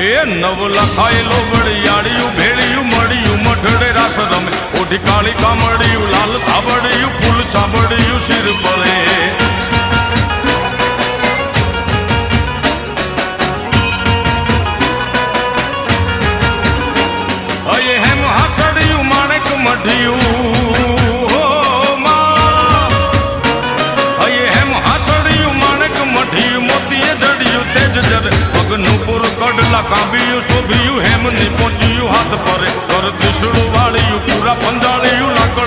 એ નવ લખાયેલો વડિયાળિયું ભેળિયું મળ્યું મઢડે રાસ રમે ઓઢી કાળી કામડિયું લાલ થાબડિયું ફૂલ સાંભળિયું શિર પરે અયે હેમ હાસડિયું માણેક મઢિયું અયે હેમ હાસડિયું માણેક મઢિયું મોતીએ જડિયું તેજ જર પગનું પુર કડલા કાંબિયું શોભિયું હેમની પહોંચ્યું હાથ પરે કર ત્રિશુળ વાળિયું પૂરા પંજાળિયું લાકડ